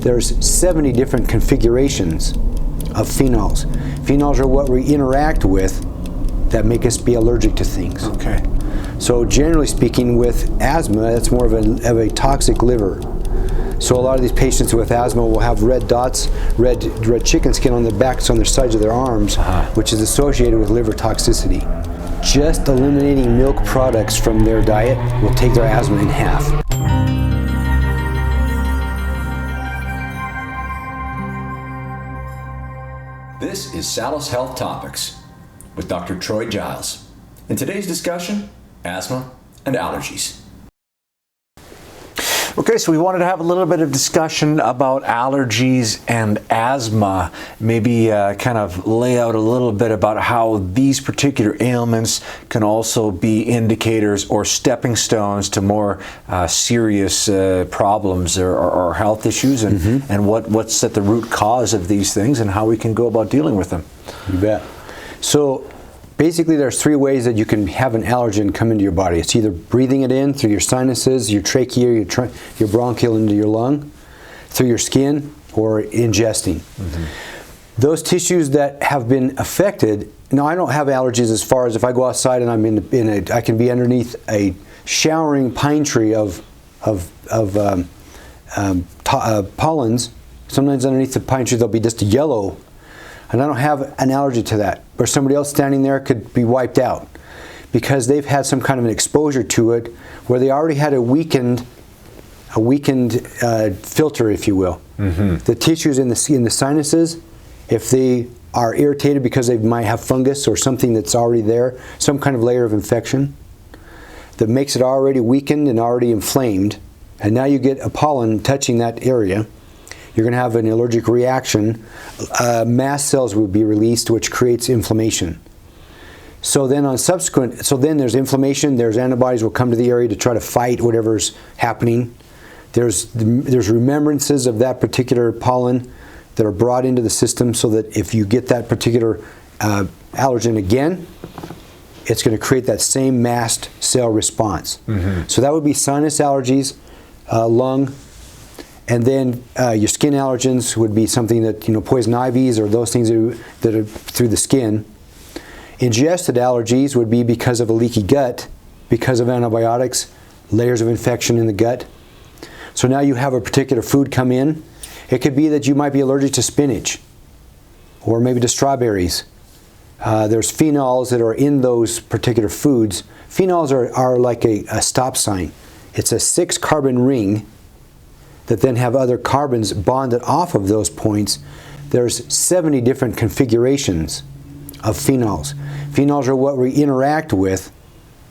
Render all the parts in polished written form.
there's 70 different configurations of phenols. Phenols are what we interact with that make us be allergic to things. Okay. So generally speaking, with asthma, that's more of a toxic liver. So a lot of these patients with asthma will have red dots, red chicken skin on their backs, on their sides of their arms, which is associated with liver toxicity. Just eliminating milk products from their diet will take their asthma in half. This is Salus Health Topics with Dr. Troy Giles. In today's discussion, asthma and allergies. Okay, so we wanted to have a little bit of discussion about allergies and asthma, maybe kind of lay out a little bit about how these particular ailments can also be indicators or stepping stones to more serious problems or health issues, and what's at the root cause of these things and how we can go about dealing with them. You bet. So basically, there's three ways that you can have an allergen come into your body. It's either breathing it in through your sinuses, your trachea, your bronchial into your lung, through your skin, or ingesting. Those tissues that have been affected. Now, I don't have allergies as far as if I go outside and I'm I can be underneath a showering pine tree of pollens. Sometimes underneath the pine tree there'll be just a yellow. And I don't have an allergy to that. Or somebody else standing there could be wiped out because they've had some kind of an exposure to it where they already had a weakened filter, if you will. The tissues in the sinuses, if they are irritated because they might have fungus or something that's already there, some kind of layer of infection that makes it already weakened and already inflamed, and now you get a pollen touching that area, you're going to have an allergic reaction. Mast cells will be released, which creates inflammation. So then then there's inflammation. There's antibodies will come to the area to try to fight whatever's happening. There's remembrances of that particular pollen that are brought into the system, so that if you get that particular allergen again, it's going to create that same mast cell response. So that would be sinus allergies, lung. And then your skin allergens would be something that, poison ivies or those things that are through the skin. Ingested allergies would be because of a leaky gut, because of antibiotics, layers of infection in the gut. So now you have a particular food come in. It could be that you might be allergic to spinach or maybe to strawberries. There's phenols that are in those particular foods. Phenols are like a stop sign. It's a 6-carbon ring that then have other carbons bonded off of those points. There's 70 different configurations of phenols. Phenols are what we interact with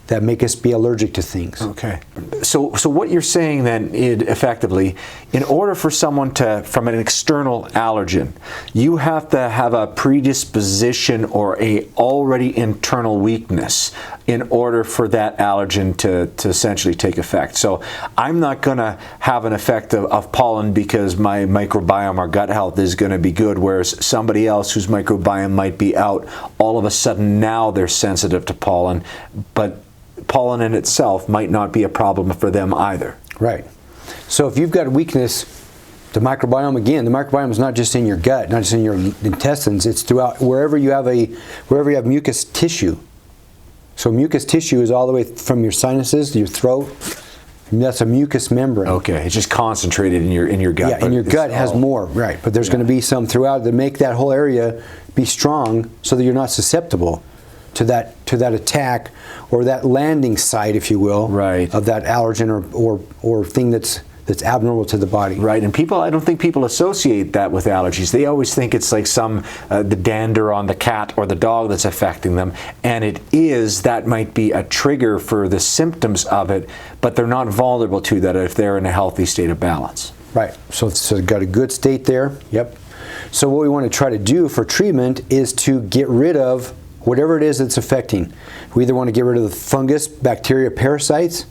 that make us be allergic to things. Okay. So what you're saying then, effectively, in order for someone from an external allergen, you have to have a predisposition or a already internal weakness in order for that allergen to essentially take effect. So I'm not going to have an effect of pollen because my microbiome or gut health is going to be good, whereas somebody else whose microbiome might be out, all of a sudden now they're sensitive to pollen, but pollen in itself might not be a problem for them either. Right. So if you've got a weakness, the microbiome, again, the microbiome is not just in your gut, not just in your intestines, it's throughout wherever you have mucus tissue. So mucus tissue is all the way from your sinuses to your throat. And that's a mucus membrane. Okay, it's just concentrated in your gut. Yeah, and your gut has more, right? But there's going to be some throughout that make that whole area be strong, so that you're not susceptible to that attack or that landing site, if you will, right, of that allergen or thing that's abnormal to the body. Right, and I don't think people associate that with allergies. They always think it's like the dander on the cat or the dog that's affecting them, and that might be a trigger for the symptoms of it, but they're not vulnerable to that if they're in a healthy state of balance. Right, so got a good state there, yep. So what we want to try to do for treatment is to get rid of whatever it is that's affecting. We either want to get rid of the fungus, bacteria, parasites,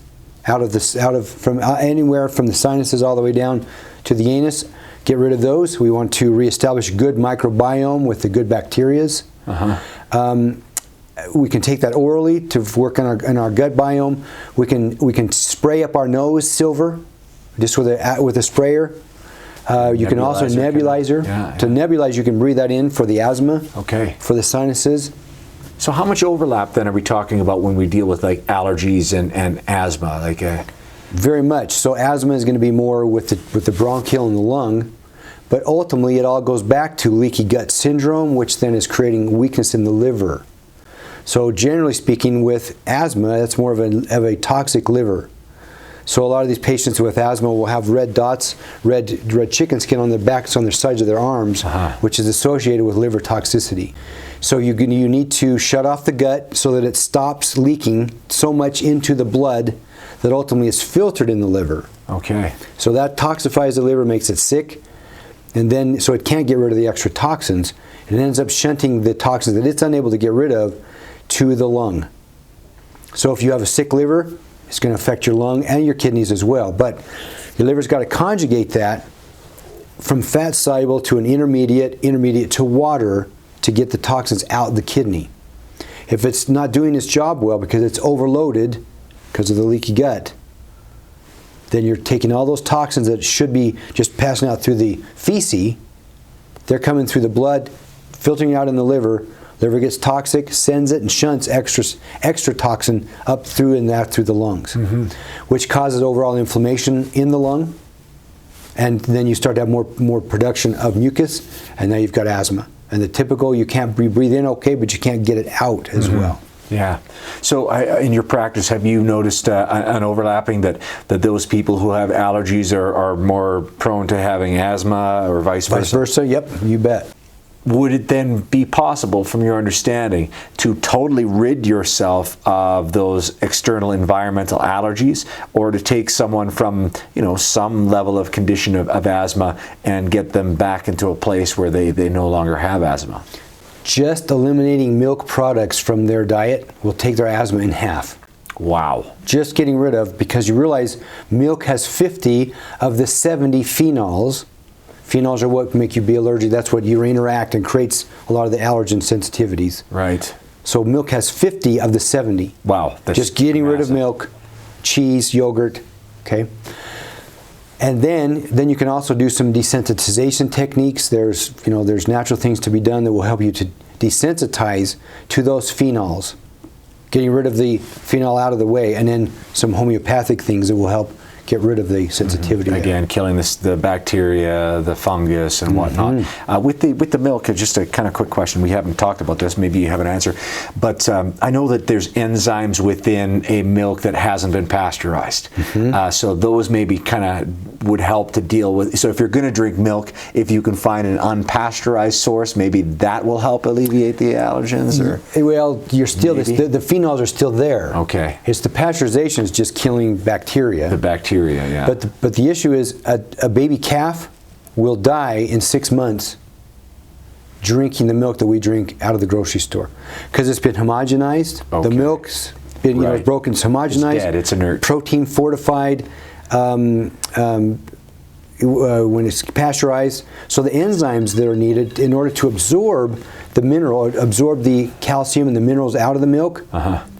from anywhere from the sinuses all the way down to the anus. Get rid of those. We want to reestablish good microbiome with the good bacterias. We can take that orally to work on our gut biome. We can spray up our nose silver, just with a sprayer. You can also nebulizer. To nebulize, you can breathe that in for the asthma, for the sinuses. So how much overlap then are we talking about when we deal with like allergies and asthma? Very much. So asthma is going to be more with the bronchial and the lung, but ultimately it all goes back to leaky gut syndrome, which then is creating weakness in the liver. So generally speaking, with asthma, that's more of a toxic liver. So a lot of these patients with asthma will have red dots, red chicken skin on their backs, on their sides of their arms, which is associated with liver toxicity. So you need to shut off the gut so that it stops leaking so much into the blood that ultimately is filtered in the liver. So that toxifies the liver, makes it sick, and then so it can't get rid of the extra toxins. It ends up shunting the toxins that it's unable to get rid of to the lung. So if you have a sick liver, it's going to affect your lung and your kidneys as well. But your liver's got to conjugate that from fat soluble to an intermediate to water to get the toxins out of the kidney. If it's not doing its job well because it's overloaded because of the leaky gut, then you're taking all those toxins that should be just passing out through the feces, they're coming through the blood, filtering out in the liver. Liver gets toxic, sends it and shunts extra toxin up through and out through the lungs, which causes overall inflammation in the lung, and then you start to have more production of mucus, and now you've got asthma. And the typical, you can't breathe in okay, but you can't get it out as well. Yeah. So in your practice, have you noticed an overlapping that those people who have allergies are more prone to having asthma or vice versa? Vice versa, yep, you bet. Would it then be possible, from your understanding, to totally rid yourself of those external environmental allergies, or to take someone from, some level of condition of asthma and get them back into a place where they no longer have asthma? Just eliminating milk products from their diet will take their asthma in half. Wow. Just getting rid of, because you realize milk has 50 of the 70 phenols. Phenols are what make you be allergic. That's what you interact and creates a lot of the allergen sensitivities. Right. So milk has 50 of the 70. Wow. That's just getting rid of milk, cheese, yogurt, okay? And then you can also do some desensitization techniques. There's natural things to be done that will help you to desensitize to those phenols. Getting rid of the phenol out of the way, and then some homeopathic things that will help get rid of the sensitivity. Again, killing the bacteria, the fungus, and whatnot. With the milk, just a kind of quick question. We haven't talked about this. Maybe you have an answer. But I know that there's enzymes within a milk that hasn't been pasteurized. So those maybe kind of would help to deal with. So if you're going to drink milk, if you can find an unpasteurized source, maybe that will help alleviate the allergens. Or well, you're still the phenols are still there. Okay. It's the pasteurization is just killing bacteria. The bacteria. Yeah. But the issue is a baby calf will die in 6 months drinking the milk that we drink out of the grocery store, because it's been homogenized. The milk's been it's broken, it's homogenized. It's dead. It's inert. Protein fortified. When it's pasteurized, so the enzymes that are needed in order to absorb the calcium and the minerals out of the milk,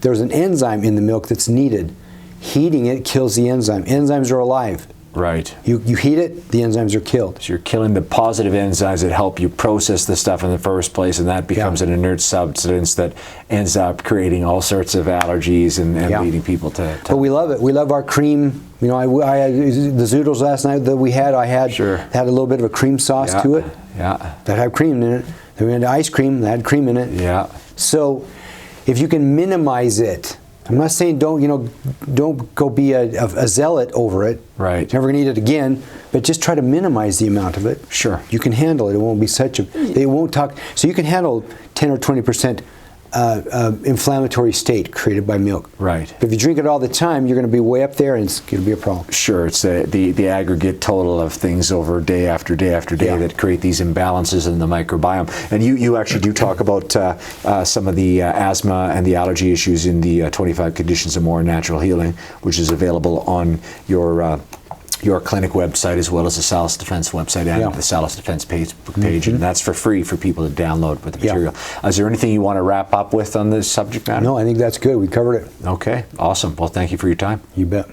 there's an enzyme in the milk that's needed. Heating it kills the enzyme. Enzymes are alive. Right. You heat it, the enzymes are killed. So you're killing the positive enzymes that help you process the stuff in the first place, and that becomes an inert substance that ends up creating all sorts of allergies and leading people to. But we love it. We love our cream. I had the zoodles last night that we had. I had had a little bit of a cream sauce to it. Yeah. That had cream in it. Then we had ice cream that had cream in it. Yeah. So if you can minimize it. I'm not saying don't go be a zealot over it. Right. Never gonna eat it again, but just try to minimize the amount of it. Sure. You can handle it. It won't be they won't talk. So you can handle 10 or 20% inflammatory state created by milk. Right. But if you drink it all the time, you're going to be way up there, and it's going to be a problem. Sure, it's the aggregate total of things over day after day after day that create these imbalances in the microbiome. And you actually do talk about some of the asthma and the allergy issues in the 25 Conditions of More Natural Healing, which is available on your clinic website, as well as the Salus Defense website and the Salus Defense Facebook page, and that's for free for people to download with the material. Is there anything you want to wrap up with on this subject matter? No, I think that's good. We covered it. Okay, awesome. Well, thank you for your time. You bet.